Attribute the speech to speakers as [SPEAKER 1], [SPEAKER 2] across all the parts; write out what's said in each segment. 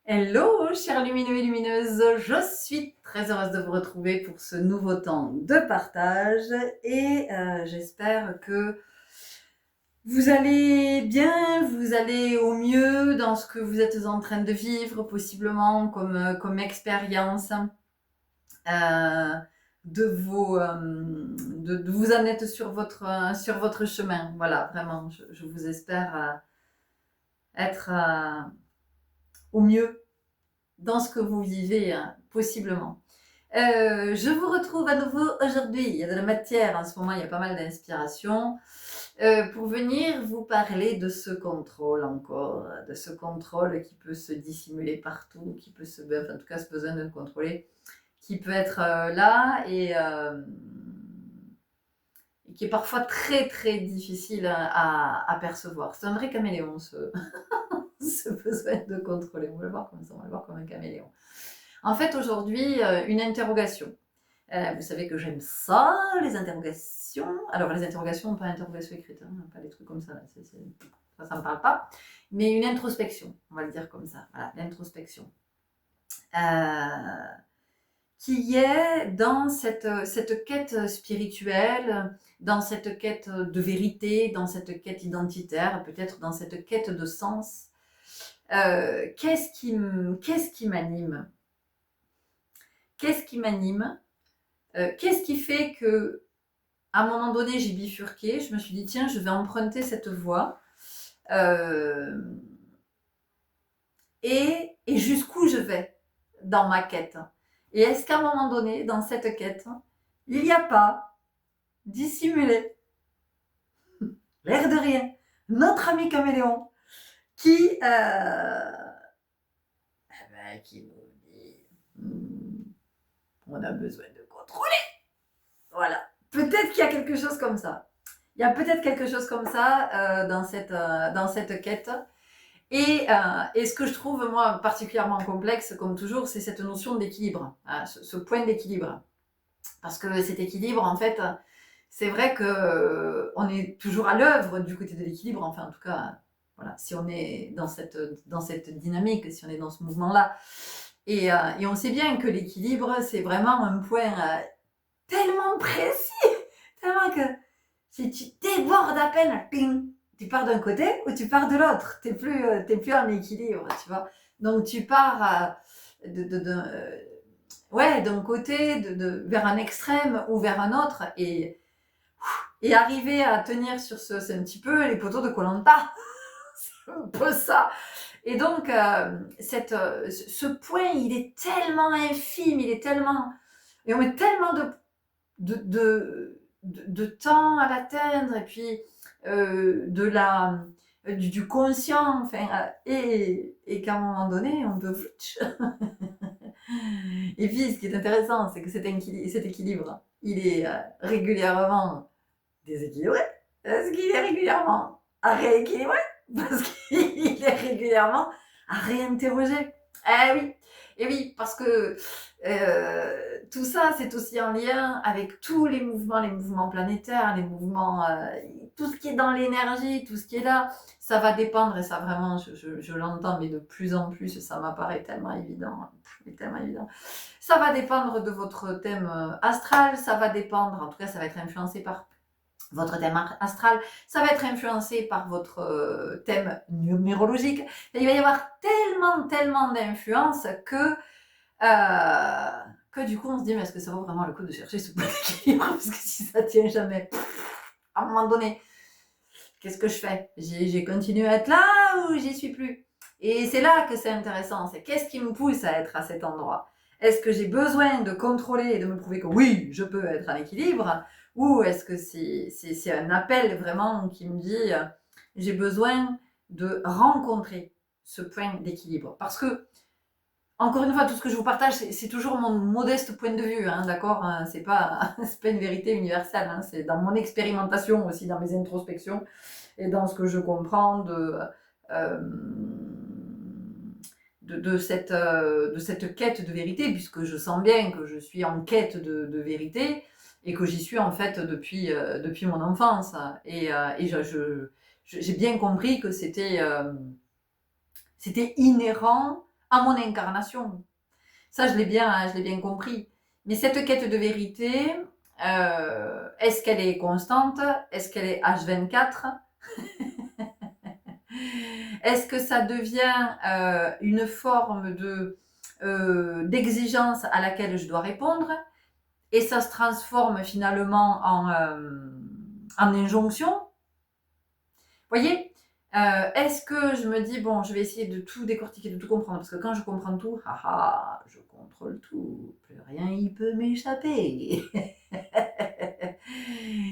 [SPEAKER 1] Hello, chers lumineux et lumineuses, je suis très heureuse de vous retrouver pour ce nouveau temps de partage et j'espère que vous allez bien, vous allez au mieux dans ce que vous êtes en train de vivre, possiblement comme expérience, euh, de vous en être sur votre chemin. Voilà, vraiment, je vous espère être au mieux dans ce que vous vivez, possiblement. Je vous retrouve à nouveau aujourd'hui. Il y a de la matière en ce moment, il y a pas mal d'inspiration pour venir vous parler de ce contrôle encore, de ce contrôle qui peut se dissimuler partout, qui peut en tout cas ce besoin de contrôler, qui peut être là et qui est parfois très très difficile à percevoir. C'est un vrai caméléon ce besoin de contrôler. On va le voir comme ça, on va le voir comme un caméléon. En fait, aujourd'hui, une interrogation. Vous savez que j'aime ça, les interrogations. Alors, les interrogations, pas interrogations écrites, hein, pas des trucs comme ça. Ça me parle pas. Mais une introspection, on va le dire comme ça. Voilà, l'introspection. Qui est dans cette quête spirituelle, dans cette quête de vérité, dans cette quête identitaire, peut-être dans cette quête de sens. Qu'est-ce qui m'anime? Qu'est-ce qui m'anime? Qu'est-ce qui fait que, à un moment donné, j'ai bifurqué, je me suis dit, tiens, je vais emprunter cette voie. Et jusqu'où je vais dans ma quête? Et est-ce qu'à un moment donné, dans cette quête, il n'y a pas dissimulé, l'air de rien, notre ami caméléon qui nous dit on a besoin de contrôler. Voilà. Peut-être qu'il y a quelque chose comme ça. Il y a peut-être quelque chose comme ça dans cette quête. Et ce que je trouve, moi, particulièrement complexe, comme toujours, c'est cette notion d'équilibre, hein, ce point d'équilibre. Parce que cet équilibre, en fait, c'est vrai qu'on est toujours à l'œuvre du côté de l'équilibre, enfin, en tout cas, voilà, si on est dans cette dynamique, si on est dans ce mouvement-là. Et on sait bien que l'équilibre, c'est vraiment un point tellement précis, tellement que si tu débordes à peine, ping, tu pars d'un côté ou tu pars de l'autre. T'es plus en équilibre, tu vois. Donc tu pars ouais, d'un côté, vers un extrême ou vers un autre, et arriver à tenir sur c'est un petit peu les poteaux de koh c'est un peu ça. Et donc, ce point, il est tellement infime, il est tellement, et on met tellement de temps à l'atteindre, et puis du conscient, enfin, et qu'à un moment donné, on peut Et puis, ce qui est intéressant, c'est que cet équilibre, il est régulièrement déséquilibré, parce qu'il est régulièrement à rééquilibrer, parce qu'il est régulièrement à réinterroger. Eh oui, et oui, parce que tout ça, c'est aussi en lien avec tous les mouvements planétaires, les mouvements, tout ce qui est dans l'énergie, tout ce qui est là, ça va dépendre, et ça vraiment, je l'entends, mais de plus en plus, ça m'apparaît tellement évident, tellement évident. Ça va dépendre de votre thème astral, ça va dépendre, en tout cas, ça va être influencé par votre thème astral, ça va être influencé par votre thème numérologique. Il va y avoir tellement d'influences que du coup on se dit mais est-ce que ça vaut vraiment le coup de chercher ce point d'équilibre, parce que si ça tient jamais, à un moment donné, qu'est-ce que je fais? J'ai continué à être là ou j'y suis plus? Et c'est là que c'est intéressant, c'est qu'est-ce qui me pousse à être à cet endroit? Est-ce que j'ai besoin de contrôler et de me prouver que oui, je peux être en équilibre? Ou est-ce que c'est un appel vraiment qui me dit j'ai besoin de rencontrer ce point d'équilibre? Parce que, encore une fois, tout ce que je vous partage, c'est toujours mon modeste point de vue, hein, d'accord? C'est pas une vérité universelle, hein, c'est dans mon expérimentation aussi, dans mes introspections et dans ce que je comprends euh, de cette quête de vérité, puisque je sens bien que je suis en quête de vérité et que j'y suis en fait depuis mon enfance. Et j'ai bien compris que c'était inhérent à mon incarnation. Ça, je l'ai bien compris. Mais cette quête de vérité, est-ce qu'elle est constante? Est-ce qu'elle est H24? Est-ce que ça devient une forme d'exigence à laquelle je dois répondre et ça se transforme finalement en injonction? Vous voyez, est-ce que je me dis, bon, je vais essayer de tout décortiquer, de tout comprendre, parce que quand je comprends tout, je contrôle tout, plus rien y peut m'échapper.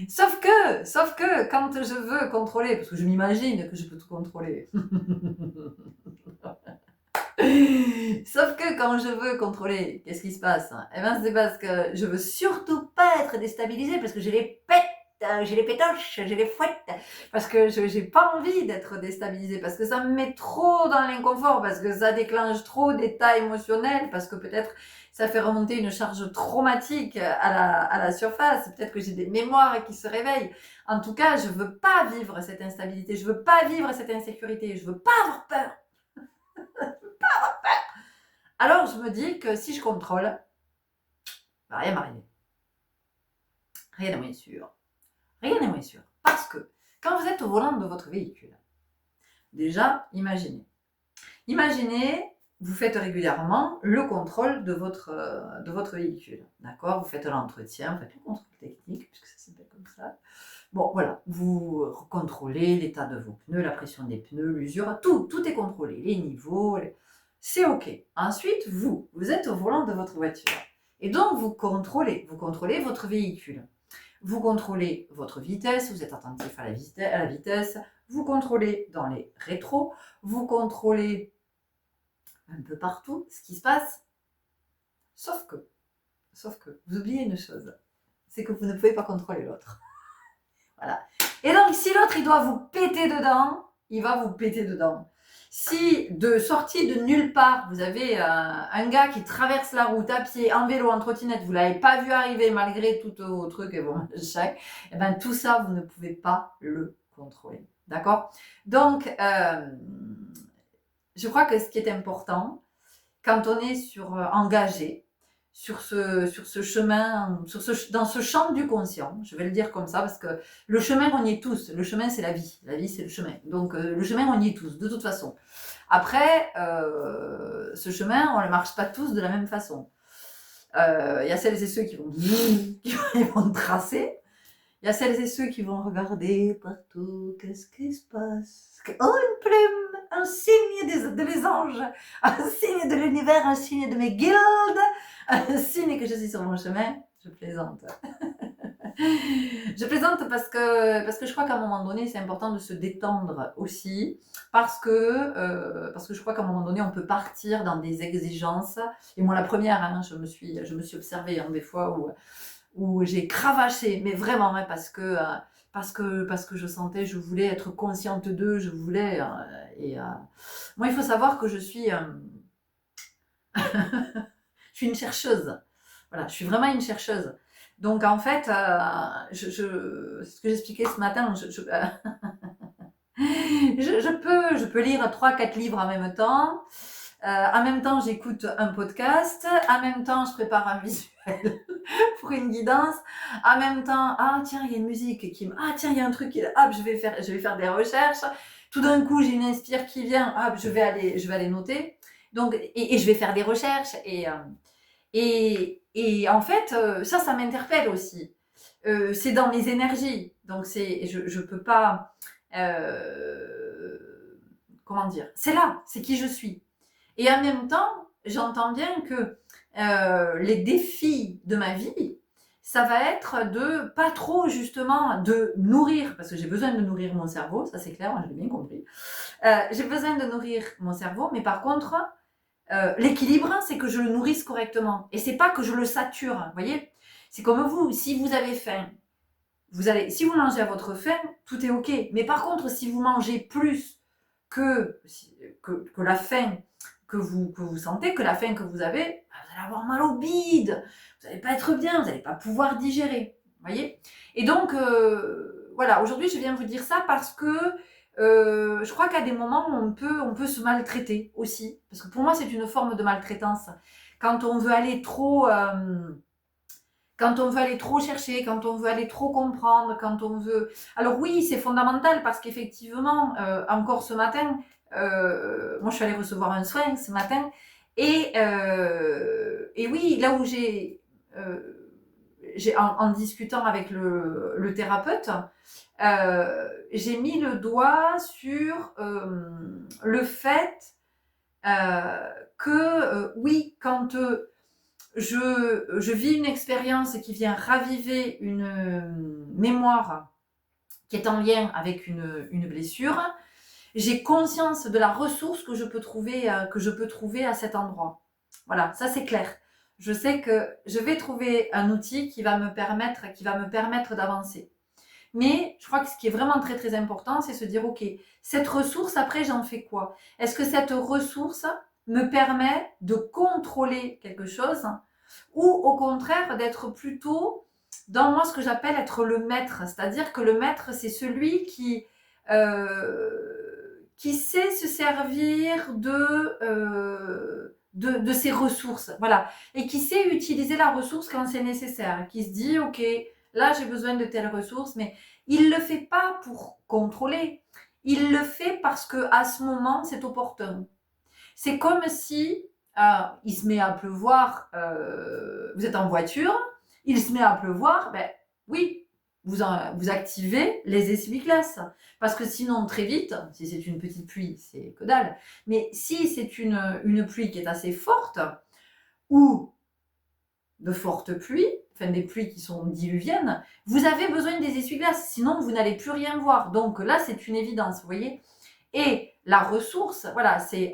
[SPEAKER 1] Sauf que, quand je veux contrôler, parce que je m'imagine que je peux tout contrôler, sauf que quand je veux contrôler, qu'est-ce qui se passe? Eh bien, c'est parce que je veux surtout pas être déstabilisée, parce que j'ai les pétoches, j'ai les fouettes, parce que j'ai pas envie d'être déstabilisée, parce que ça me met trop dans l'inconfort, parce que ça déclenche trop d'états émotionnels, parce que peut-être ça fait remonter une charge traumatique à la surface, peut-être que j'ai des mémoires qui se réveillent. En tout cas, je veux pas vivre cette instabilité, je veux pas vivre cette insécurité, je veux pas avoir peur. Alors je me dis que si je contrôle, rien ne m'arrive. Rien n'est moins sûr. Rien n'est moins sûr. Parce que quand vous êtes au volant de votre véhicule, déjà, imaginez, vous faites régulièrement le contrôle de votre véhicule. D'accord? Vous faites l'entretien, vous faites le contrôle technique, puisque ça s'appelle comme ça. Bon, voilà, vous contrôlez l'état de vos pneus, la pression des pneus, l'usure, tout est contrôlé, les niveaux, c'est OK. Ensuite, vous êtes au volant de votre voiture. Et donc, vous contrôlez votre véhicule. Vous contrôlez votre vitesse, vous êtes attentif à la vitesse, vous contrôlez dans les rétros, vous contrôlez un peu partout ce qui se passe. Sauf que, vous oubliez une chose, c'est que vous ne pouvez pas contrôler l'autre. Voilà. Et donc, si l'autre, il doit vous péter dedans, il va vous péter dedans. Si de sortie de nulle part, vous avez un gars qui traverse la route à pied, en vélo, en trottinette, vous l'avez pas vu arriver malgré tout vos trucs et vos machins, et ben tout ça, vous ne pouvez pas le contrôler. D'accord? Donc, je crois que ce qui est important, quand on est engagé sur ce chemin, dans ce champ du conscient, je vais le dire comme ça, parce que le chemin, on y est tous. Le chemin, c'est la vie. La vie, c'est le chemin. Donc, le chemin, on y est tous, de toute façon. Après, ce chemin, on ne le marche pas tous de la même façon. Il y a celles et ceux qui vont tracer. Il y a celles et ceux qui vont regarder partout. Qu'est-ce qui se passe? Oh, une plume! Un signe des anges! Un signe de l'univers, un signe de mes guildes! Un signe que je suis sur mon chemin. Je plaisante. Je plaisante parce que je crois qu'à un moment donné, c'est important de se détendre aussi. Parce que je crois qu'à un moment donné, on peut partir dans des exigences. Et moi, la première, hein, je me suis observée des fois où j'ai cravaché, mais vraiment, hein, parce que je sentais, je voulais être consciente d'eux, je voulais. Moi, il faut savoir que je suis une chercheuse. Voilà, je suis vraiment une chercheuse. Donc, en fait, c'est ce que j'expliquais ce matin, je peux lire 3-4 livres en même temps. En même temps, j'écoute un podcast. En même temps, je prépare un visuel pour une guidance. En même temps, tiens, il y a une musique tiens, il y a un truc je vais faire des recherches. Tout d'un coup, j'ai une inspire qui vient. Je vais aller noter. Donc, et je vais faire des recherches. Et en fait, ça m'interpelle aussi. C'est dans mes énergies. Donc, je peux pas. Comment dire? C'est là, c'est qui je suis. Et en même temps, j'entends bien que les défis de ma vie, ça va être de pas trop justement de nourrir, parce que j'ai besoin de nourrir mon cerveau, ça c'est clair, moi je l'ai bien compris. J'ai besoin de nourrir mon cerveau, mais par contre, l'équilibre, c'est que je le nourrisse correctement. Et c'est pas que je le sature, vous voyez? C'est comme vous, si vous avez faim, si vous mangez à votre faim, tout est ok. Mais par contre, si vous mangez plus que la faim que vous sentez, que la faim que vous avez, vous allez avoir mal au bide, vous n'allez pas être bien, vous n'allez pas pouvoir digérer, voyez. Et donc, voilà, aujourd'hui, je viens vous dire ça parce que je crois qu'à des moments, on peut se maltraiter aussi. Parce que pour moi, c'est une forme de maltraitance. Quand on veut aller trop... quand on veut aller trop chercher, quand on veut aller trop comprendre, quand on veut... Alors oui, c'est fondamental parce qu'effectivement, encore ce matin, moi je suis allée recevoir un soin ce matin, et oui, là où en discutant avec le thérapeute, j'ai mis le doigt sur le fait que oui, quand je vis une expérience qui vient raviver une mémoire qui est en lien avec une blessure, j'ai conscience de la ressource que je peux trouver à cet endroit. Voilà, ça c'est clair. Je sais que je vais trouver un outil qui va me permettre d'avancer. Mais je crois que ce qui est vraiment très très important, c'est se dire, ok, cette ressource, après, j'en fais quoi? Est-ce que cette ressource me permet de contrôler quelque chose ou au contraire d'être plutôt dans moi ce que j'appelle être le maître? C'est-à-dire que le maître, c'est celui qui sait se servir de ses ressources, voilà, et qui sait utiliser la ressource quand c'est nécessaire, qui se dit, ok, là j'ai besoin de telles ressources, mais il ne le fait pas pour contrôler, il le fait parce que à ce moment c'est opportun. C'est comme si il se met à pleuvoir, vous êtes en voiture, il se met à pleuvoir, ben oui, vous activez les essuie-glaces. Parce que sinon, très vite, si c'est une petite pluie, c'est que dalle. Mais si c'est une pluie qui est assez forte, ou de fortes pluies, enfin des pluies qui sont diluviennes, vous avez besoin des essuie-glaces, sinon vous n'allez plus rien voir. Donc là, c'est une évidence, vous voyez. Et la ressource, voilà, c'est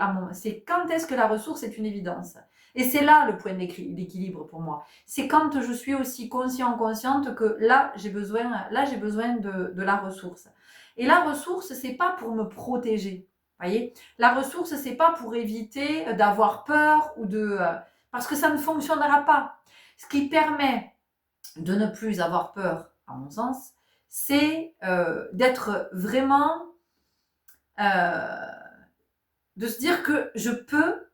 [SPEAKER 1] quand est-ce que la ressource est une évidence. Et c'est là le point d'équilibre pour moi. C'est quand je suis aussi consciente que là, j'ai besoin de la ressource. Et la ressource, c'est pas pour me protéger. Voyez, la ressource, c'est pas pour éviter d'avoir peur ou parce que ça ne fonctionnera pas. Ce qui permet de ne plus avoir peur, à mon sens, c'est d'être vraiment de se dire que je peux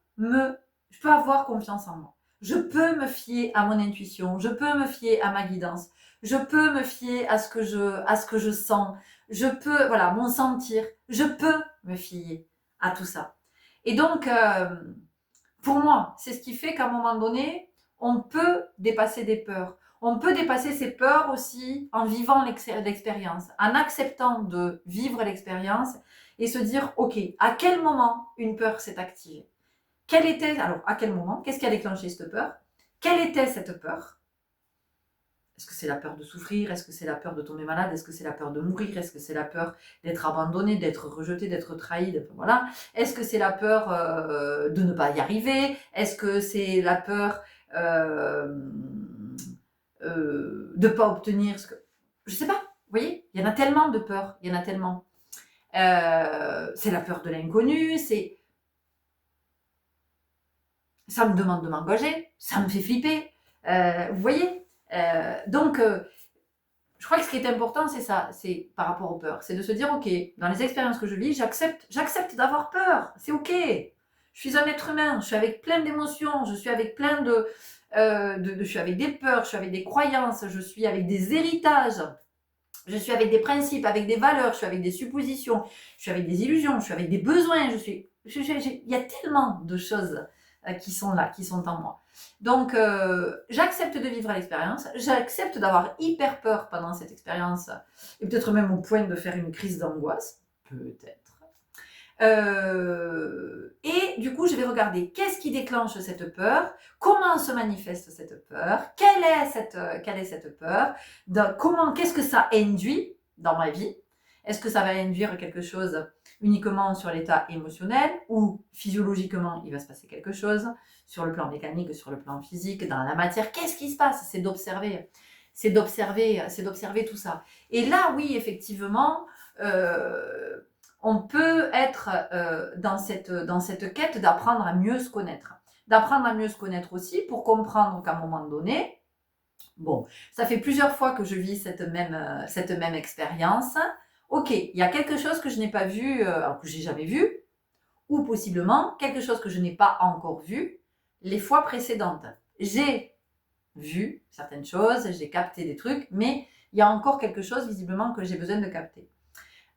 [SPEAKER 1] avoir confiance en moi. Je peux me fier à mon intuition, je peux me fier à ma guidance, je peux me fier à ce que je sens, je peux, voilà, mon sentir, je peux me fier à tout ça. Et donc, pour moi, c'est ce qui fait qu'à un moment donné, on peut dépasser des peurs. On peut dépasser ces peurs aussi en vivant l'expérience, en acceptant de vivre l'expérience et se dire, ok, à quel moment une peur s'est activée? Alors, à quel moment? Qu'est-ce qui a déclenché cette peur? Quelle était cette peur? Est-ce que c'est la peur de souffrir? Est-ce que c'est la peur de tomber malade? Est-ce que c'est la peur de mourir? Est-ce que c'est la peur d'être abandonné, d'être rejeté, d'être trahi? Voilà. Est-ce que c'est la peur de ne pas y arriver? Est-ce que c'est la peur de ne pas obtenir ce que... Je sais pas. Vous voyez, il y en a tellement de peurs. Il y en a tellement. C'est la peur de l'inconnu. Ça me demande de m'engager. Ça me fait flipper. Vous voyez, donc, je crois que ce qui est important, c'est ça, c'est par rapport aux peurs, c'est de se dire, ok, dans les expériences que je vis, j'accepte d'avoir peur, c'est ok. Je suis un être humain, je suis avec plein d'émotions, je suis avec plein je suis avec des peurs, je suis avec des croyances, je suis avec des héritages, je suis avec des principes, avec des valeurs, je suis avec des suppositions, je suis avec des illusions, je suis avec des besoins, il y a tellement de choses qui sont là, qui sont en moi. Donc, j'accepte de vivre l'expérience, j'accepte d'avoir hyper peur pendant cette expérience, et peut-être même au point de faire une crise d'angoisse, peut-être. Et du coup, je vais regarder qu'est-ce qui déclenche cette peur, comment se manifeste cette peur, quelle est cette peur, qu'est-ce que ça induit dans ma vie. Est-ce que ça va induire quelque chose uniquement sur l'état émotionnel ou physiologiquement il va se passer quelque chose sur le plan mécanique, sur le plan physique, dans la matière? Qu'est-ce qui se passe? C'est d'observer tout ça. Et là, oui, effectivement, on peut être dans cette quête d'apprendre à mieux se connaître. D'apprendre à mieux se connaître aussi pour comprendre qu'à un moment donné, bon, ça fait plusieurs fois que je vis cette même expérience. ok, il y a quelque chose que je n'ai pas vu, alors que j'ai jamais vu, ou possiblement quelque chose que je n'ai pas encore vu les fois précédentes. J'ai vu certaines choses, j'ai capté des trucs, mais il y a encore quelque chose visiblement que j'ai besoin de capter.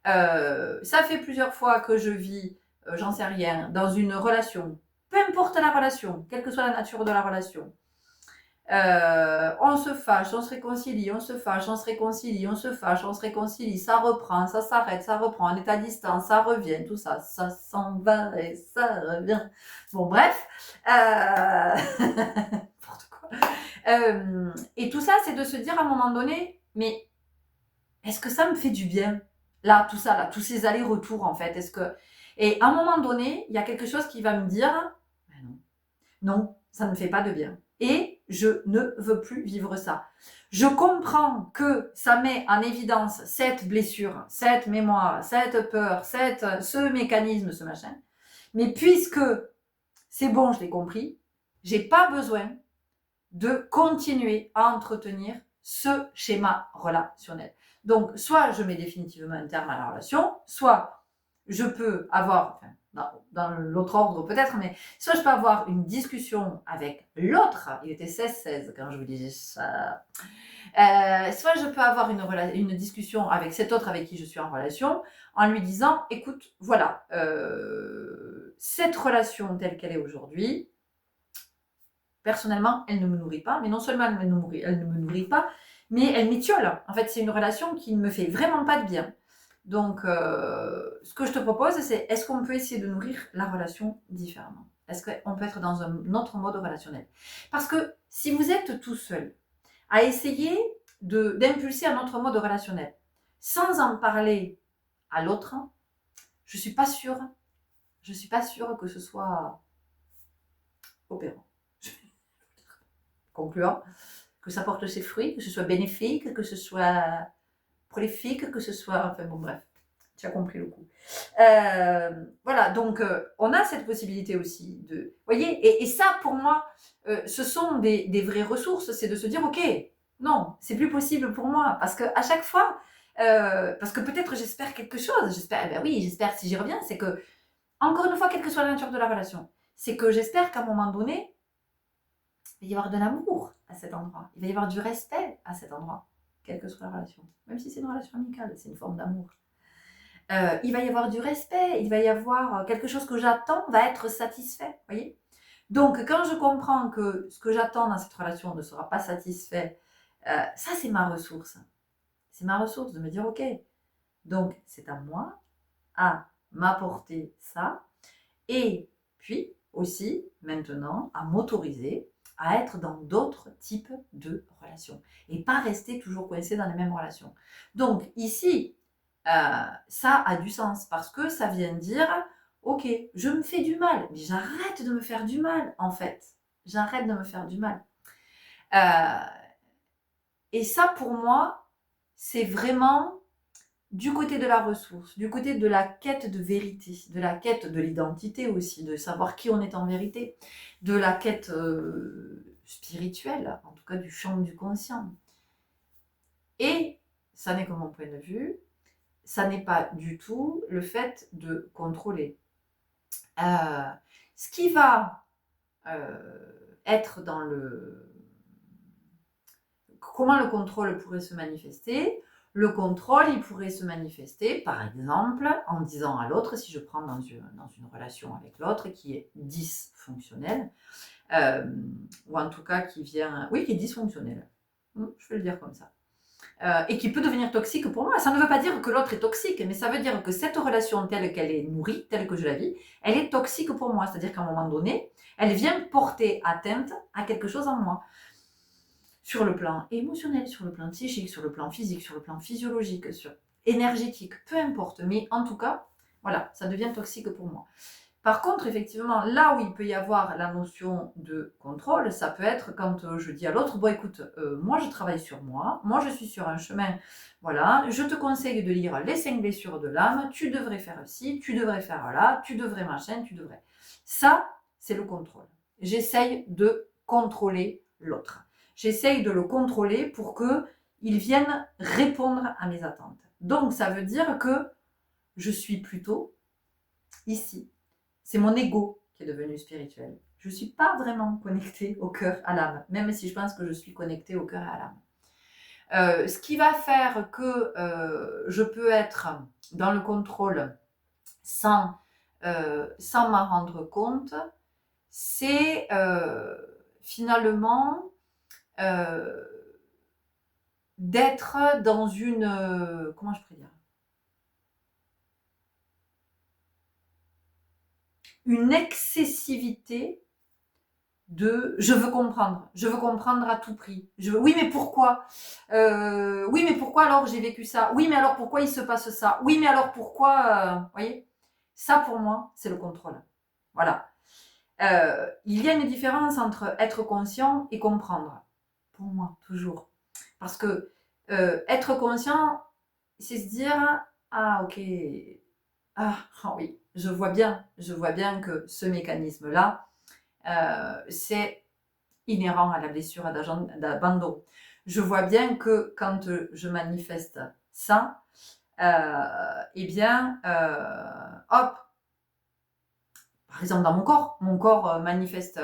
[SPEAKER 1] Ça fait plusieurs fois que je vis, j'en sais rien, dans une relation, peu importe la relation, quelle que soit la nature de la relation. On se fâche, on se réconcilie, on se fâche, on se réconcilie, on se fâche, on se réconcilie, ça reprend, ça s'arrête, ça reprend, on est à distance, ça revient, tout ça, ça s'en va et ça revient. Bon, bref, n'importe quoi. Et tout ça, c'est de se dire à un moment donné, mais est-ce que ça me fait du bien? Là, tout ça, là, tous ces allers-retours, en fait, est-ce que... Et à un moment donné, il y a quelque chose qui va me dire, ben non, non, ça ne me fait pas de bien. Et je ne veux plus vivre ça. Je comprends que ça met en évidence cette blessure, cette mémoire, cette peur, ce mécanisme, ce machin. Mais puisque c'est bon, je l'ai compris, j'ai pas besoin de continuer à entretenir ce schéma relationnel. Donc, soit je mets définitivement un terme à la relation, soit je peux avoir, enfin, dans l'autre ordre peut-être, mais soit je peux avoir une discussion avec l'autre, il était 16-16 quand je vous disais ça, soit je peux avoir une discussion avec cet autre avec qui je suis en relation, en lui disant, écoute, voilà, cette relation telle qu'elle est aujourd'hui, personnellement, elle ne me nourrit pas, mais non seulement elle ne me nourrit pas, mais elle m'étiole. En fait, c'est une relation qui ne me fait vraiment pas de bien. Donc, ce que je te propose, c'est est-ce qu'on peut essayer de nourrir la relation différemment? Est-ce qu'on peut être dans un autre mode relationnel? Parce que si vous êtes tout seul à essayer d'impulser un autre mode relationnel sans en parler à l'autre, je suis pas sûre que ce soit opérant. Concluant, que ça porte ses fruits, que ce soit bénéfique, que ce soit prolifique, que ce soit... Enfin bon, bref, tu as compris le coup. Voilà, donc on a cette possibilité aussi de... Vous voyez, et ça, pour moi, ce sont des vraies ressources, c'est de se dire, ok, non, c'est plus possible pour moi, parce qu'à chaque fois, parce que peut-être j'espère quelque chose, j'espère, ben oui, j'espère si j'y reviens, c'est que, encore une fois, quelle que soit la nature de la relation, c'est que j'espère qu'à un moment donné, il va y avoir de l'amour à cet endroit. Il va y avoir du respect à cet endroit, quelle que soit la relation. Même si c'est une relation amicale, c'est une forme d'amour. Il va y avoir du respect, il va y avoir quelque chose que j'attends va être satisfait, voyez. Donc, quand je comprends que ce que j'attends dans cette relation ne sera pas satisfait, ça, c'est ma ressource. C'est ma ressource de me dire, ok, donc c'est à moi à m'apporter ça, et puis aussi, maintenant, à m'autoriser à être dans d'autres types de relations et pas rester toujours coincé dans les mêmes relations. Donc ici, ça a du sens parce que ça vient dire, ok, je me fais du mal, mais j'arrête de me faire du mal en fait. J'arrête de me faire du mal. Et ça pour moi, c'est vraiment du côté de la ressource, du côté de la quête de vérité, de la quête de l'identité aussi, de savoir qui on est en vérité, de la quête spirituelle, en tout cas du champ du conscient. Et ça n'est que mon point de vue, ça n'est pas du tout le fait de contrôler. Ce qui va être dans le... Comment le contrôle pourrait se manifester? Le contrôle, il pourrait se manifester, par exemple, en disant à l'autre, si je prends dans une relation avec l'autre qui est dysfonctionnelle, ou en tout cas qui vient... Oui, qui est dysfonctionnelle. Je vais le dire comme ça. Et qui peut devenir toxique pour moi. Ça ne veut pas dire que l'autre est toxique, mais ça veut dire que cette relation telle qu'elle est nourrie, telle que je la vis, elle est toxique pour moi. C'est-à-dire qu'à un moment donné, elle vient porter atteinte à quelque chose en moi. Sur le plan émotionnel, sur le plan psychique, sur le plan physique, sur le plan physiologique, sur énergétique, peu importe. Mais en tout cas, voilà, ça devient toxique pour moi. Par contre, effectivement, là où il peut y avoir la notion de contrôle, ça peut être quand je dis à l'autre, bon écoute, moi je travaille sur moi je suis sur un chemin, voilà, je te conseille de lire les 5 blessures de l'âme, tu devrais faire ci, tu devrais faire là, tu devrais machin, tu devrais. Ça, c'est le contrôle. J'essaye de contrôler l'autre. J'essaye de le contrôler pour qu'il vienne répondre à mes attentes. Donc, ça veut dire que je suis plutôt ici. C'est mon ego qui est devenu spirituel. Je ne suis pas vraiment connectée au cœur, à l'âme, même si je pense que je suis connectée au cœur et à l'âme. Ce qui va faire que je peux être dans le contrôle sans m'en rendre compte, c'est finalement d'être dans une... comment je pourrais dire, une excessivité de je veux comprendre à tout prix. Oui, mais pourquoi oui, mais pourquoi alors j'ai vécu ça? Oui, mais alors pourquoi il se passe ça? Oui, mais alors pourquoi vous voyez? Ça, pour moi, c'est le contrôle. Voilà. Il y a une différence entre être conscient et comprendre. Pour moi, toujours. Parce que être conscient, c'est se dire ah, ok, ah oui, je vois bien que ce mécanisme-là, c'est inhérent à la blessure d'abandon. Je vois bien que quand je manifeste ça, eh bien, hop, par exemple dans mon corps manifeste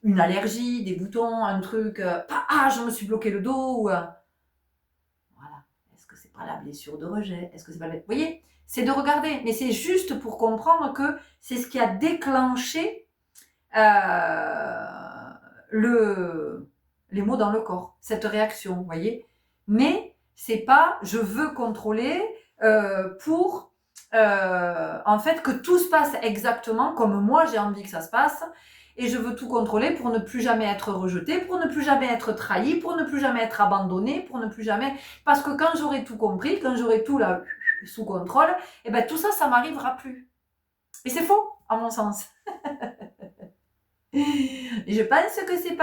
[SPEAKER 1] une allergie, des boutons, un truc, ah, je me suis bloqué le dos, voilà. Est-ce que c'est pas la blessure de rejet? Est-ce que c'est pas vous voyez, c'est de regarder, mais c'est juste pour comprendre que c'est ce qui a déclenché les mots dans le corps, cette réaction, vous voyez. Mais c'est pas je veux contrôler pour en fait que tout se passe exactement comme moi j'ai envie que ça se passe, et je veux tout contrôler pour ne plus jamais être rejeté, pour ne plus jamais être trahi, pour ne plus jamais être abandonné, pour ne plus jamais... Parce que quand j'aurai tout compris, quand j'aurai tout là sous contrôle, et ben tout ça, ça m'arrivera plus. Et c'est faux, à mon sens. Et je pense que c'est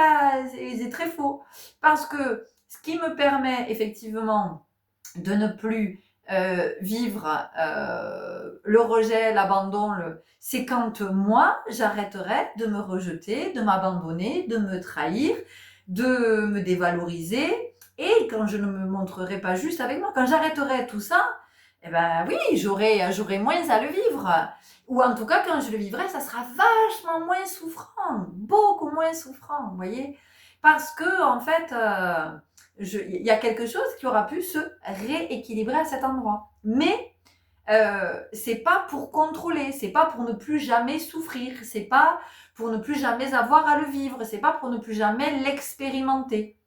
[SPEAKER 1] très faux. Parce que ce qui me permet effectivement de ne plus vivre le rejet, l'abandon, c'est quand moi, j'arrêterai de me rejeter, de m'abandonner, de me trahir, de me dévaloriser. Et quand je ne me montrerai pas juste avec moi, quand j'arrêterai tout ça, eh ben oui, j'aurai moins à le vivre. Ou en tout cas, quand je le vivrai, ça sera vachement moins souffrant, beaucoup moins souffrant, vous voyez. Parce que, en fait, il y a quelque chose qui aura pu se rééquilibrer à cet endroit. Mais c'est pas pour contrôler, c'est pas pour ne plus jamais souffrir, c'est pas pour ne plus jamais avoir à le vivre, c'est pas pour ne plus jamais l'expérimenter.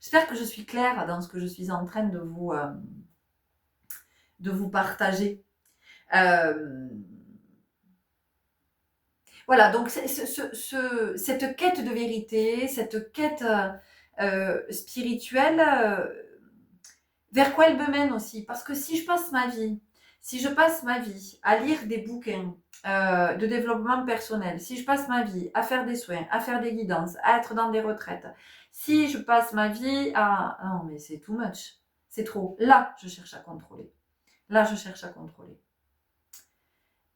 [SPEAKER 1] J'espère que je suis claire dans ce que je suis en train de vous partager. Voilà, donc cette quête de vérité, cette quête spirituelle, vers quoi elle me mène aussi? Parce que si je passe ma vie à lire des bouquins de développement personnel, si je passe ma vie à faire des soins, à faire des guidances, à être dans des retraites, si je passe ma vie à... Non, mais c'est too much, c'est trop. Là, je cherche à contrôler. Là, je cherche à contrôler.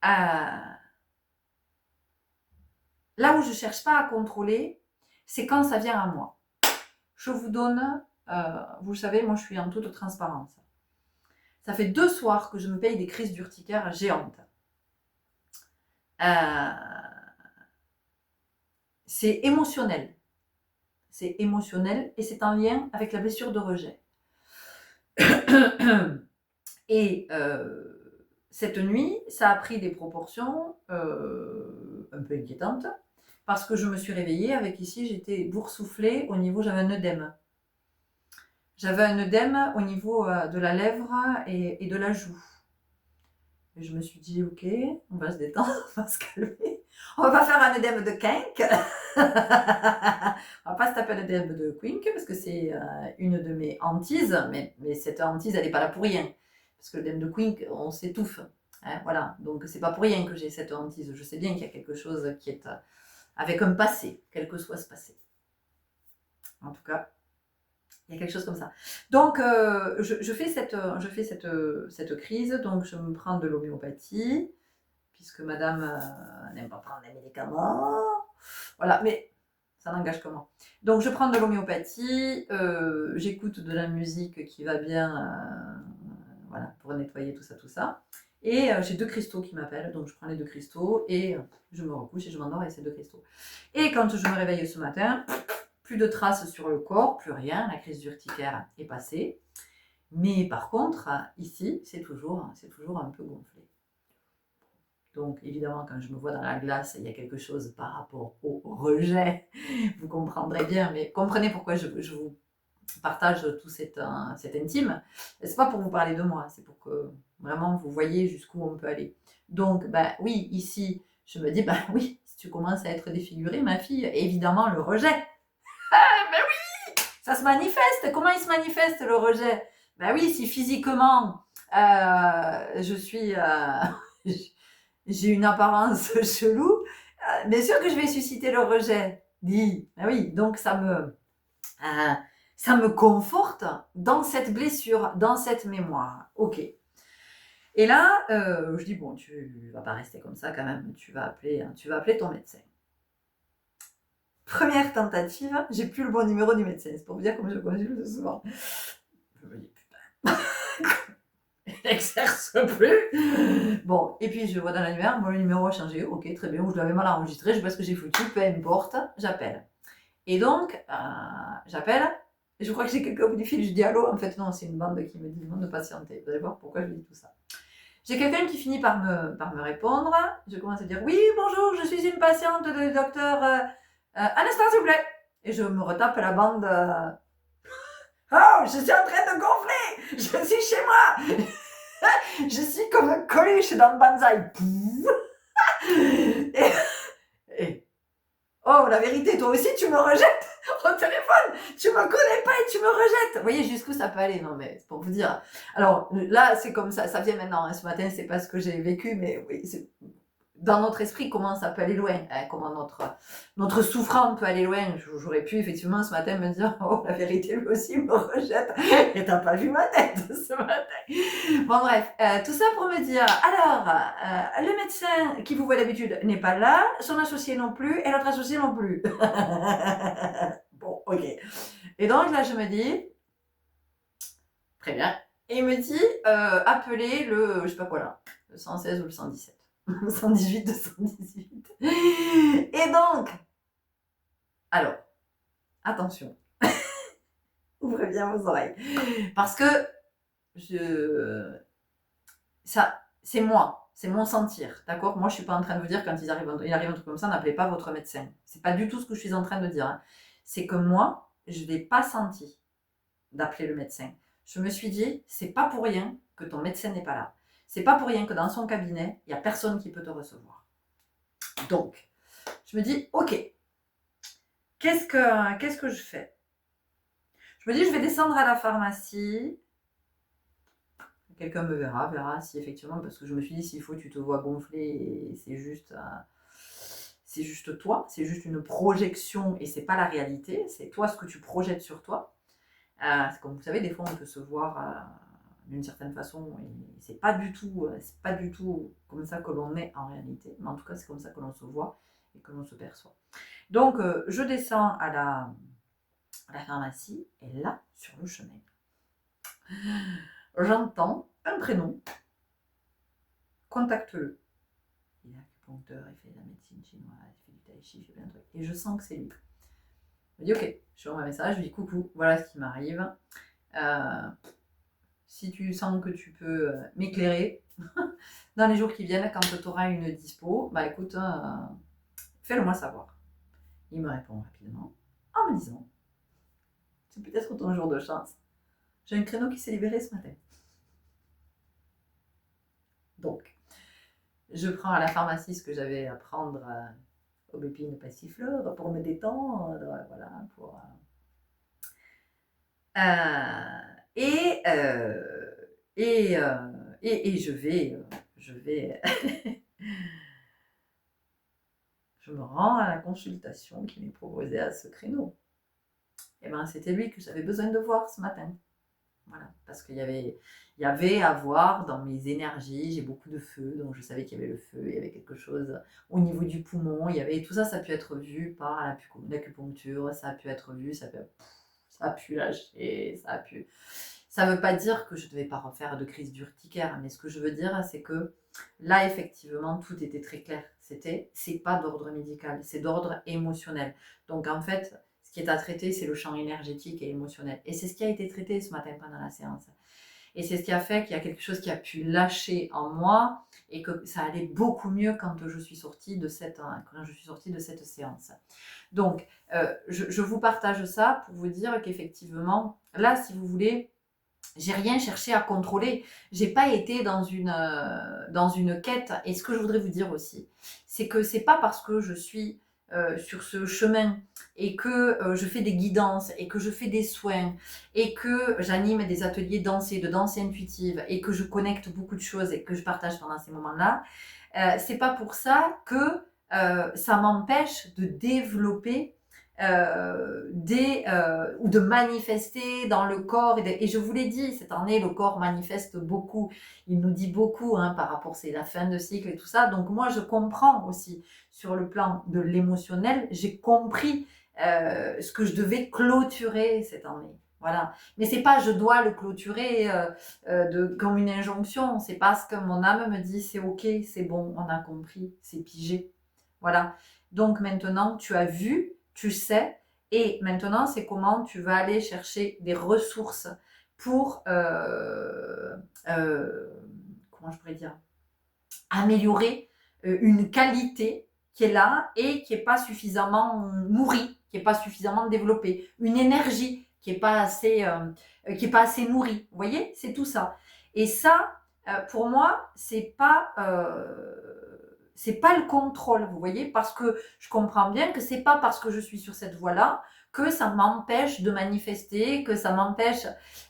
[SPEAKER 1] Là où je ne cherche pas à contrôler, c'est quand ça vient à moi. Je vous donne, vous le savez, moi je suis en toute transparence. Ça fait 2 soirs que je me paye des crises d'urticaire géantes. C'est émotionnel. C'est émotionnel et c'est en lien avec la blessure de rejet. Et cette nuit, ça a pris des proportions un peu inquiétantes parce que je me suis réveillée avec ici, j'étais boursouflée au niveau, j'avais un œdème. J'avais un œdème au niveau de la lèvre et de la joue. Et je me suis dit, ok, on va se détendre, on va se calmer. On va pas faire un œdème de kink. On va pas se taper un œdème de quink parce que c'est une de mes hantises. Mais cette hantise, elle n'est pas là pour rien. Parce que l'œdème de quink, on s'étouffe. Hein, voilà, donc c'est pas pour rien que j'ai cette hantise. Je sais bien qu'il y a quelque chose qui est avec un passé, quel que soit ce passé. En tout cas, il y a quelque chose comme ça. Donc, je fais cette crise, donc je me prends de l'homéopathie, puisque madame n'aime pas prendre des médicaments. Voilà, mais ça n'engage que moi. Donc, je prends de l'homéopathie, j'écoute de la musique qui va bien voilà, pour nettoyer tout ça, tout ça. Et j'ai 2 cristaux qui m'appellent, donc je prends les 2 cristaux et je me recouche et je m'endors avec ces 2 cristaux. Et quand je me réveille ce matin, plus de traces sur le corps, plus rien, la crise urticaire est passée. Mais par contre, ici, c'est toujours un peu gonflé. Donc évidemment, quand je me vois dans la glace, il y a quelque chose par rapport au rejet. Vous comprendrez bien, mais comprenez pourquoi je vous partage tout cet intime. C'est pas pour vous parler de moi, c'est pour que vraiment vous voyez jusqu'où on peut aller. Donc, ben oui, ici, je me dis, ben oui, si tu commences à être défigurée, ma fille, évidemment, le rejet. Ah, ben oui, ça se manifeste. Comment il se manifeste, le rejet? Ben oui, si physiquement, je suis... j'ai une apparence chelou, bien sûr que je vais susciter le rejet. Dis, ben oui, donc ça me conforte dans cette blessure, dans cette mémoire. Ok. Et là, je dis, bon, tu vas pas rester comme ça quand même, tu vas appeler ton médecin. Première tentative, j'ai plus le bon numéro du médecin. C'est pour vous dire comment je consulte souvent. Je me dis, putain, il n'exerce plus. Bon, et puis je vois dans l'annuaire, bon, le numéro a changé, ok, très bien, ou je l'avais mal enregistré, je sais pas ce que j'ai foutu, peu importe, j'appelle. Et donc, j'appelle, et je crois que j'ai quelqu'un au bout du fil, je dis allô, en fait non, c'est une bande qui me dit non de patienter. Vous allez voir pourquoi je dis tout ça. J'ai quelqu'un qui finit par me répondre, je commence à dire oui, bonjour, je suis une patiente du docteur un instant s'il vous plaît. Et je me retape la bande. Oh, je suis en train de gonfler, je suis chez moi, je suis comme un coluche dans le banzai. Et oh, la vérité, toi aussi, tu me rejettes au téléphone. Tu me connais pas et tu me rejettes. Vous voyez jusqu'où ça peut aller? Non, mais c'est pour vous dire. Alors là, c'est comme ça. Ça vient maintenant. Hein. Ce matin, c'est pas ce que j'ai vécu, mais oui, c'est dans notre esprit, comment ça peut aller loin, hein, comment notre souffrance peut aller loin. J'aurais pu effectivement ce matin me dire, oh la vérité lui aussi me rejette, et t'as pas vu ma tête ce matin. Bon bref, tout ça pour me dire, alors, le médecin qui vous voit d'habitude n'est pas là, son associé non plus, et l'autre associé non plus. Bon, ok. Et donc là je me dis, très bien, et il me dit, appelez le, je sais pas quoi là, le 116 ou le 117. 118, 218. Et donc, alors, attention, ouvrez bien vos oreilles, parce que ça, c'est moi, c'est mon sentir, d'accord? Moi, je suis pas en train de vous dire quand il arrive un truc comme ça, n'appelez pas votre médecin. C'est pas du tout ce que je suis en train de dire. Hein. C'est que moi, je n'ai pas senti d'appeler le médecin. Je me suis dit, c'est pas pour rien que ton médecin n'est pas là. C'est pas pour rien que dans son cabinet, il y a personne qui peut te recevoir. Donc, je me dis, ok, qu'est-ce que je fais? Je me dis, je vais descendre à la pharmacie. Quelqu'un me verra si effectivement, parce que je me suis dit, s'il faut, tu te vois gonfler et c'est juste toi, c'est juste une projection et c'est pas la réalité, c'est toi ce que tu projettes sur toi. Comme vous savez, des fois on peut se voir d'une certaine façon et c'est pas du tout comme ça que l'on est en réalité, mais en tout cas c'est comme ça que l'on se voit et que l'on se perçoit. Donc je descends à la pharmacie et là, sur le chemin, j'entends un prénom, contacte-le. Il est acupuncteur, il fait de la médecine chinoise, il fait du tai chi, il fait plein de trucs. Et je sens que c'est lui. Je me dis ok, je lui envoie un message, je lui dis coucou, voilà ce qui m'arrive. Si tu sens que tu peux m'éclairer dans les jours qui viennent, quand tu auras une dispo, bah écoute, fais-le moi savoir. Il me répond rapidement en me disant, c'est peut-être ton jour de chance. J'ai un créneau qui s'est libéré ce matin. Donc, je prends à la pharmacie ce que j'avais à prendre aubépine passiflore pour me détendre, voilà, pour... et je vais je me rends à la consultation qui m'est proposée à ce créneau. Et ben c'était lui que j'avais besoin de voir ce matin. Voilà, parce qu'il y avait à voir dans mes énergies, j'ai beaucoup de feu, donc je savais qu'il y avait le feu, il y avait quelque chose au niveau du poumon, il y avait tout ça, ça a pu être vu par l'acupuncture, ça a pu être vu, ça a pu lâcher, Ça ne veut pas dire que je ne devais pas refaire de crise d'urticaire, mais ce que je veux dire, c'est que là, effectivement, tout était très clair. C'est pas d'ordre médical, c'est d'ordre émotionnel. Donc, en fait, ce qui est à traiter, c'est le champ énergétique et émotionnel. Et c'est ce qui a été traité ce matin pendant la séance. Et c'est ce qui a fait qu'il y a quelque chose qui a pu lâcher en moi et que ça allait beaucoup mieux quand je suis sortie de cette séance. Donc, je vous partage ça pour vous dire qu'effectivement, là, si vous voulez, j'ai rien cherché à contrôler. J'ai pas été dans une quête. Et ce que je voudrais vous dire aussi, c'est que c'est pas parce que je suis sur ce chemin et que je fais des guidances et que je fais des soins et que j'anime des ateliers de danse intuitive et que je connecte beaucoup de choses et que je partage pendant ces moments-là, c'est pas pour ça que ça m'empêche de développer ou de manifester dans le corps. Et je vous l'ai dit, cette année, le corps manifeste beaucoup. Il nous dit beaucoup par rapport, c'est la fin de cycle et tout ça. Donc moi, je comprends aussi sur le plan de l'émotionnel, j'ai compris ce que je devais clôturer cette année. Voilà. Mais c'est pas je dois le clôturer comme une injonction. C'est parce que mon âme me dit c'est ok, c'est bon, on a compris, c'est pigé. Voilà. Donc maintenant, tu as vu, tu sais, et maintenant, c'est comment tu vas aller chercher des ressources pour, comment je pourrais dire, améliorer une qualité qui est là et qui n'est pas suffisamment nourrie, qui n'est pas suffisamment développée, une énergie qui n'est pas assez nourrie. Vous voyez, c'est tout ça. Et ça, pour moi, c'est pas le contrôle, vous voyez, parce que je comprends bien que c'est pas parce que je suis sur cette voie-là que ça m'empêche de manifester, que ça m'empêche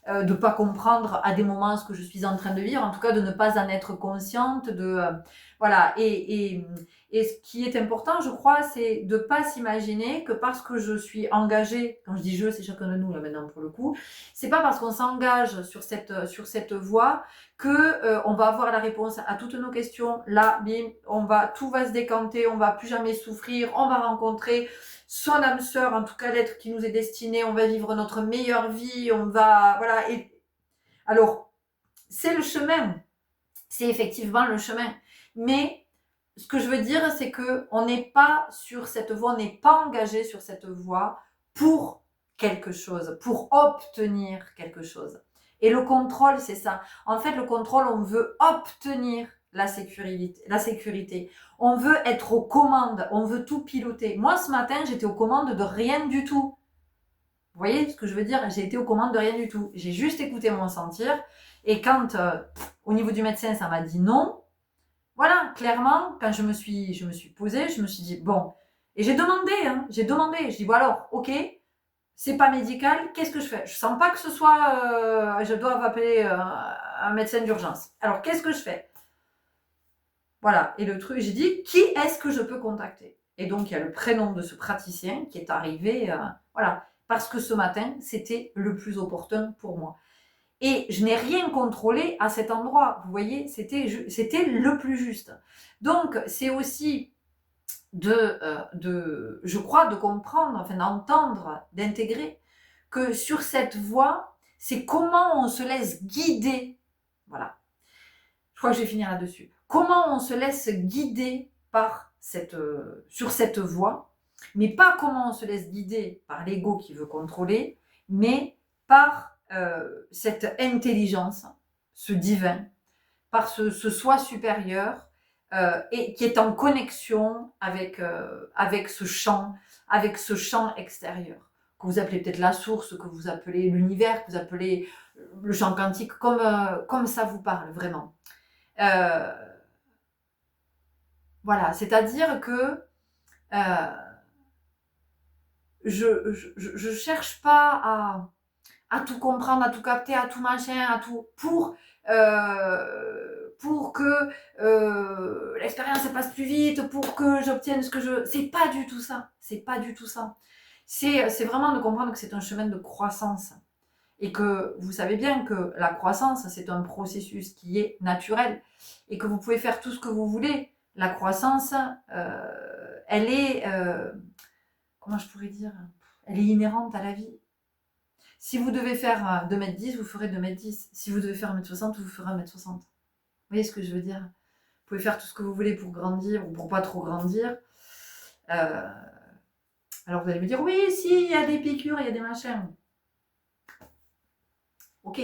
[SPEAKER 1] de pas comprendre à des moments ce que je suis en train de vivre, en tout cas de ne pas en être consciente, voilà. Et ce qui est important, je crois, c'est de pas s'imaginer que parce que je suis engagée, quand je dis je, c'est chacun de nous là maintenant pour le coup, c'est pas parce qu'on s'engage sur cette voie que on va avoir la réponse à toutes nos questions. Là, bim, tout va se décanter, on va plus jamais souffrir, on va rencontrer son âme sœur, en tout cas l'être qui nous est destiné, on va vivre notre meilleure vie, voilà. Et alors, c'est le chemin, c'est effectivement le chemin. Mais ce que je veux dire, c'est que on n'est pas sur cette voie, on n'est pas engagé sur cette voie pour quelque chose, pour obtenir quelque chose. Et le contrôle, c'est ça. En fait, le contrôle, on veut obtenir la sécurité. On veut être aux commandes, on veut tout piloter. Moi, ce matin, j'étais aux commandes de rien du tout. Vous voyez ce que je veux dire? J'ai été aux commandes de rien du tout. J'ai juste écouté mon sentir. Et quand, au niveau du médecin, ça m'a dit non, voilà, clairement, quand je me suis posée, je me suis dit, bon, et j'ai demandé, je dis, bon alors, ok, c'est pas médical, qu'est-ce que je fais? Je sens pas que ce soit, je dois appeler un médecin d'urgence. Alors, qu'est-ce que je fais? Voilà, et le truc, j'ai dit, qui est-ce que je peux contacter? Et donc, il y a le prénom de ce praticien qui est arrivé, voilà, parce que ce matin, c'était le plus opportun pour moi. Et je n'ai rien contrôlé à cet endroit, vous voyez, c'était le plus juste. Donc, c'est aussi je crois, de comprendre, enfin d'entendre, d'intégrer que sur cette voie, c'est comment on se laisse guider. Voilà. Je crois que je vais finir là-dessus. Comment on se laisse guider sur cette voie, mais pas comment on se laisse guider par l'ego qui veut contrôler, mais par cette intelligence, ce divin, par ce soi supérieur et qui est en connexion avec ce champ extérieur, que vous appelez peut-être la source, que vous appelez l'univers, que vous appelez le champ quantique, comme ça vous parle vraiment. Voilà, c'est-à-dire que je cherche pas à tout comprendre, à tout capter, à tout machin, à tout pour que l'expérience se passe plus vite, pour que j'obtienne ce que je... C'est pas du tout ça. C'est pas du tout ça. C'est vraiment de comprendre que c'est un chemin de croissance. Et que vous savez bien que la croissance, c'est un processus qui est naturel. Et que vous pouvez faire tout ce que vous voulez. La croissance, elle est... comment je pourrais dire? Elle est inhérente à la vie. Si vous devez faire 2,10 m, vous ferez 2,10 m. Si vous devez faire 1,60 m, vous ferez 1,60 m. Vous voyez ce que je veux dire? Vous pouvez faire tout ce que vous voulez pour grandir ou pour pas trop grandir. Alors vous allez me dire, oui, si, il y a des piqûres, il y a des machins. Ok,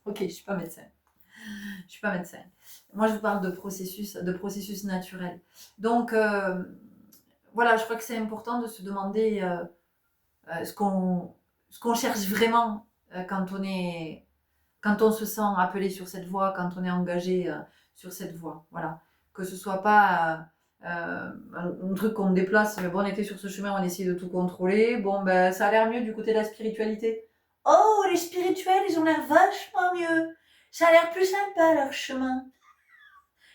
[SPEAKER 1] ok, je suis pas médecin. Je suis pas médecin. Moi, je vous parle de processus naturel. Donc, voilà, je crois que c'est important de se demander ce qu'on cherche vraiment quand on se sent appelé sur cette voie, quand on est engagé sur cette voie. Voilà. Que ce soit pas un truc qu'on déplace, mais bon, on était sur ce chemin, on essaye de tout contrôler. Bon, ben, ça a l'air mieux du côté de la spiritualité. Oh, les spirituels, ils ont l'air vachement mieux. Ça a l'air plus sympa leur chemin.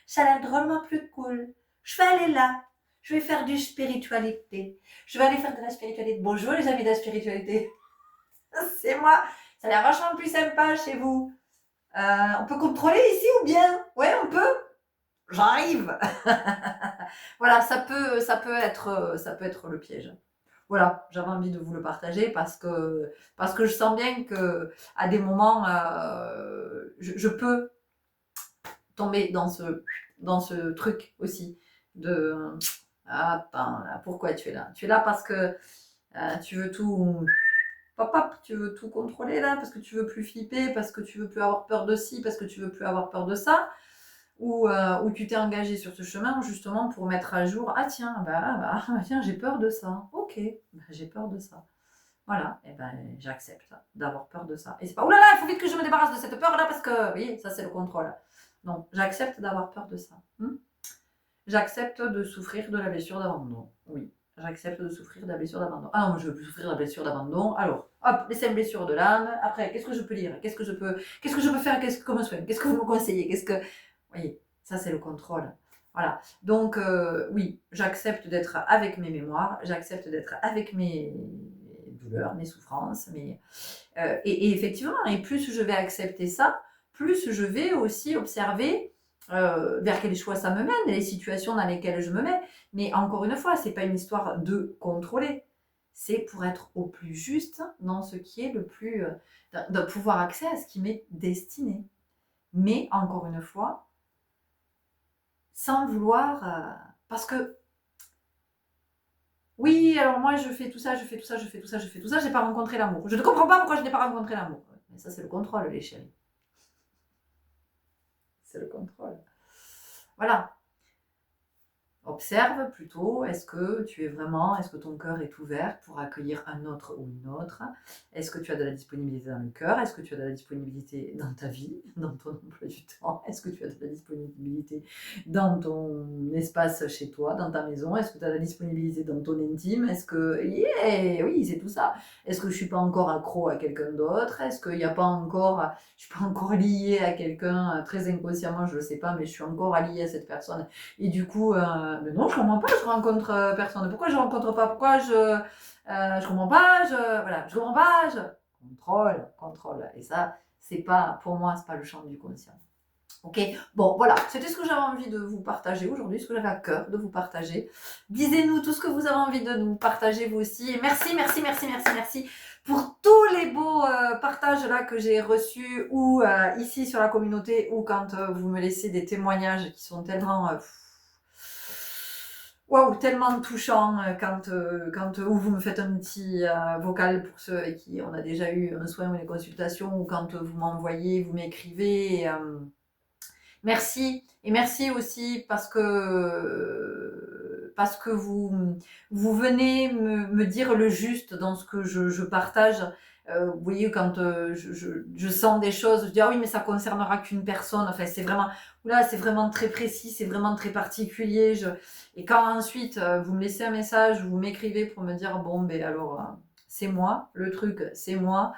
[SPEAKER 1] Ça a l'air drôlement plus cool. Je vais aller là. Je vais faire du spiritualité. Je vais aller faire de la spiritualité. Bonjour les amis de la spiritualité. C'est moi. Ça a l'air vachement plus sympa chez vous. On peut contrôler ici ou bien? Ouais, on peut. J'arrive. Voilà, ça peut être le piège. Voilà, j'avais envie de vous le partager parce que je sens bien que à des moments, je peux tomber dans ce truc aussi de attends, là, pourquoi tu es là? Tu es là parce que tu veux tout tu veux tout contrôler là, parce que tu veux plus flipper, parce que tu veux plus avoir peur de ci, parce que tu veux plus avoir peur de ça, ou tu t'es engagé sur ce chemin justement pour mettre à jour, ah tiens, tiens, j'ai peur de ça, ok, j'ai peur de ça. Voilà, et j'accepte d'avoir peur de ça. Et c'est pas, oulala, il faut vite que je me débarrasse de cette peur-là parce que, vous voyez, ça c'est le contrôle. Donc, j'accepte d'avoir peur de ça. J'accepte de souffrir de la blessure d'abandon. Oui, j'accepte de souffrir de la blessure d'abandon. Ah non, moi je veux plus souffrir de la blessure d'abandon. Alors, hop, les 5 blessures de l'âme. Après, qu'est-ce que je peux lire? Qu'est-ce que je peux faire comme soin? Qu'est-ce que vous me conseillez? Vous voyez, ça c'est le contrôle. Voilà. Donc, oui, j'accepte d'être avec mes mémoires. J'accepte d'être avec mes douleurs, mes souffrances. Et effectivement, et plus je vais accepter ça, plus je vais aussi observer vers quel choix ça me mène, les situations dans lesquelles je me mets. Mais encore une fois, c'est pas une histoire de contrôler. C'est pour être au plus juste dans ce qui est le plus... de pouvoir accès à ce qui m'est destiné. Mais encore une fois, sans vouloir... parce que... Oui, alors moi je fais tout ça, je fais tout ça, je fais tout ça, je fais tout ça, j'ai pas rencontré l'amour. Je ne comprends pas pourquoi je n'ai pas rencontré l'amour. Mais ça c'est le contrôle, les chéris. C'est le contrôle. Voilà. Observe plutôt, est-ce que ton cœur est ouvert pour accueillir un autre ou une autre? Est-ce que tu as de la disponibilité dans le cœur? Est-ce que tu as de la disponibilité dans ta vie, dans ton emploi du temps? Est-ce que tu as de la disponibilité dans ton espace chez toi, dans ta maison? Est-ce que tu as de la disponibilité dans ton intime? Est-ce que... Yeah, oui, c'est tout ça. Est-ce que je suis pas encore accro à quelqu'un d'autre? Est-ce qu'il n'y a pas encore... Je suis pas encore liée à quelqu'un, très inconsciemment, je ne le sais pas, mais je suis encore liée à cette personne. Et du coup, mais non, je comprends pas, je rencontre personne. Pourquoi je rencontre pas? Pourquoi je comprends pas? Voilà, je comprends pas. Contrôle. Et ça, c'est pas, pour moi, c'est pas le champ du conscient. Ok, bon, voilà, c'était ce que j'avais envie de vous partager aujourd'hui, ce que j'avais à cœur de vous partager. Disez-nous tout ce que vous avez envie de nous partager vous aussi. Et merci pour tous les beaux partages là que j'ai reçus, ou ici sur la communauté, ou quand vous me laissez des témoignages qui sont tellement... Waouh, tellement touchant quand ou vous me faites un petit vocal pour ceux avec qui on a déjà eu un soin ou une consultation, ou quand vous m'envoyez, vous m'écrivez. Merci, et merci aussi parce que vous venez me dire le juste dans ce que je partage. Vous voyez, quand je sens des choses, je dis ah oui, mais ça concernera qu'une personne. Enfin, c'est vraiment très précis, c'est vraiment très particulier. Et quand ensuite vous me laissez un message, vous m'écrivez pour me dire bon, ben alors c'est moi, le truc, c'est moi.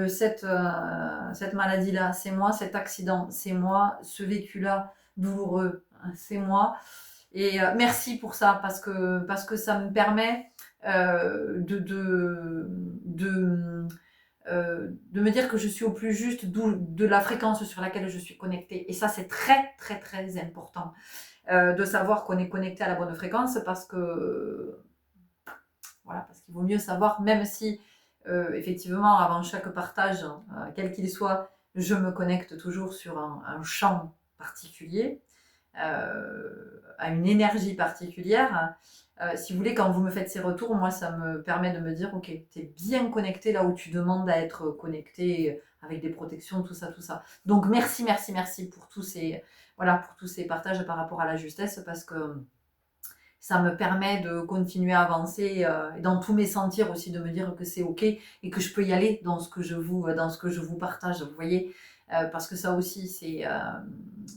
[SPEAKER 1] Cette maladie-là, c'est moi, cet accident, c'est moi, ce vécu-là douloureux, c'est moi. Et merci pour ça, parce que ça me permet de me dire que je suis au plus juste de la fréquence sur laquelle je suis connectée. Et ça, c'est très, très, très important de savoir qu'on est connecté à la bonne fréquence, parce qu'il vaut mieux savoir, même si effectivement, avant chaque partage, quel qu'il soit, je me connecte toujours sur un champ particulier, à une énergie particulière. Si vous voulez, quand vous me faites ces retours, moi, ça me permet de me dire, ok, tu es bien connecté là où tu demandes à être connecté avec des protections, tout ça, tout ça. Donc, merci, merci, merci pour tous ces, voilà, pour tous ces partages par rapport à la justesse, parce que ça me permet de continuer à avancer et dans tous mes sentiers aussi, de me dire que c'est ok et que je peux y aller dans ce que je vous partage, vous voyez. Parce que ça aussi, c'est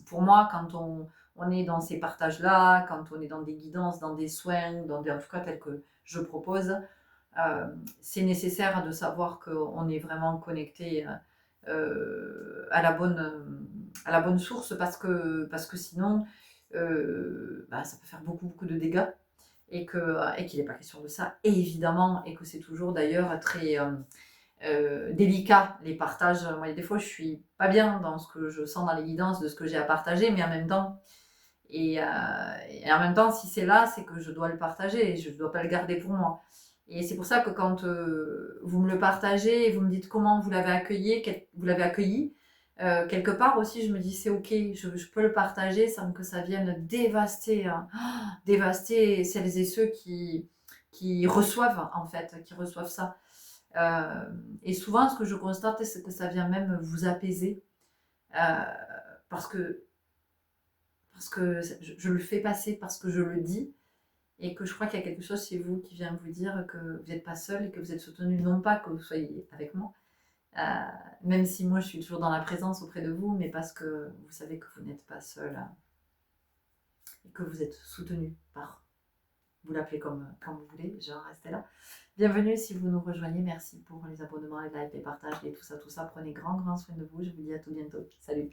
[SPEAKER 1] pour moi, quand on est dans ces partages-là, quand on est dans des guidances, dans des soins, en tout cas tels que je propose, c'est nécessaire de savoir qu'on est vraiment connecté à la bonne source, parce que sinon, ça peut faire beaucoup, beaucoup de dégâts, et qu'il n'est pas question de ça, évidemment, et que c'est toujours d'ailleurs très délicat, les partages. Moi, des fois, je suis pas bien dans ce que je sens dans les guidances, de ce que j'ai à partager, mais en même temps, si c'est là, c'est que je dois le partager, et je ne dois pas le garder pour moi. Et c'est pour ça que quand vous me le partagez et vous me dites comment vous l'avez accueilli, quelque part aussi, je me dis c'est ok, je peux le partager sans que ça vienne dévaster, hein, dévaster celles et ceux qui reçoivent, en fait, qui reçoivent ça. Et souvent, ce que je constate, c'est que ça vient même vous apaiser, euh, parce que, je le fais passer, parce que je le dis, et que je crois qu'il y a quelque chose chez vous qui vient vous dire que vous n'êtes pas seul et que vous êtes soutenu, non pas que vous soyez avec moi, euh, même si moi je suis toujours dans la présence auprès de vous, mais parce que vous savez que vous n'êtes pas seul, et que vous êtes soutenu par, vous l'appelez comme vous voulez, je vais rester là. Bienvenue si vous nous rejoignez, merci pour les abonnements, les likes, les partages et tout ça, tout ça. Prenez grand soin de vous, je vous dis à tout bientôt. Salut.